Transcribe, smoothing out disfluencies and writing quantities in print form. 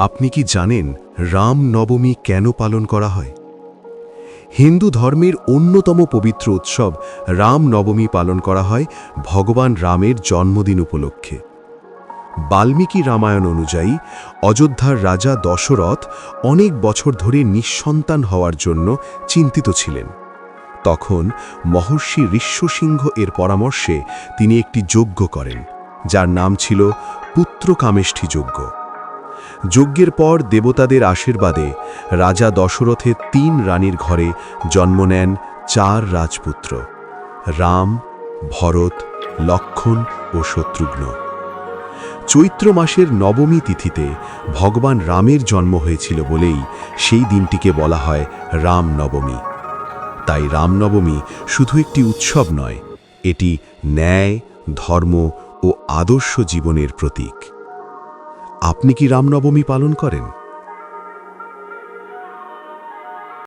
আপনি কি জানেন রাম নবমী কেন পালন করা হয়? হিন্দু ধর্মের অন্যতম পবিত্র উৎসব রাম নবমী পালন করা হয় ভগবান রামের জন্মদিন উপলক্ষে। বাল্মীকি রামায়ণ অনুযায়ী অযোধ্যার রাজা দশরথ অনেক বছর ধরে নিঃসন্তান হওয়ার জন্য চিন্তিত ছিলেন। তখন মহর্ষি ঋষ্যসিংহ এর পরামর্শে তিনি একটি যজ্ঞ করেন, যার নাম ছিল পুত্রকামেষ্ঠী যজ্ঞ। যজ্ঞের পর দেবতাদের আশীর্বাদে রাজা দশরথের ৩ রানীর ঘরে জন্ম নেন ৪ রাজপুত্র: রাম, ভরত, লক্ষ্মণ ও শত্রুঘ্ন। চৈত্র মাসের নবমী তিথিতে ভগবান রামের জন্ম হয়েছিল বলেই সেই দিনটিকে বলা হয় রাম নবমী। তাই রামনবমী শুধু একটি উৎসব নয়, এটি ন্যায়, ধর্ম ও আদর্শ জীবনের প্রতীক। আপনি কি রামনবমী পালন করেন?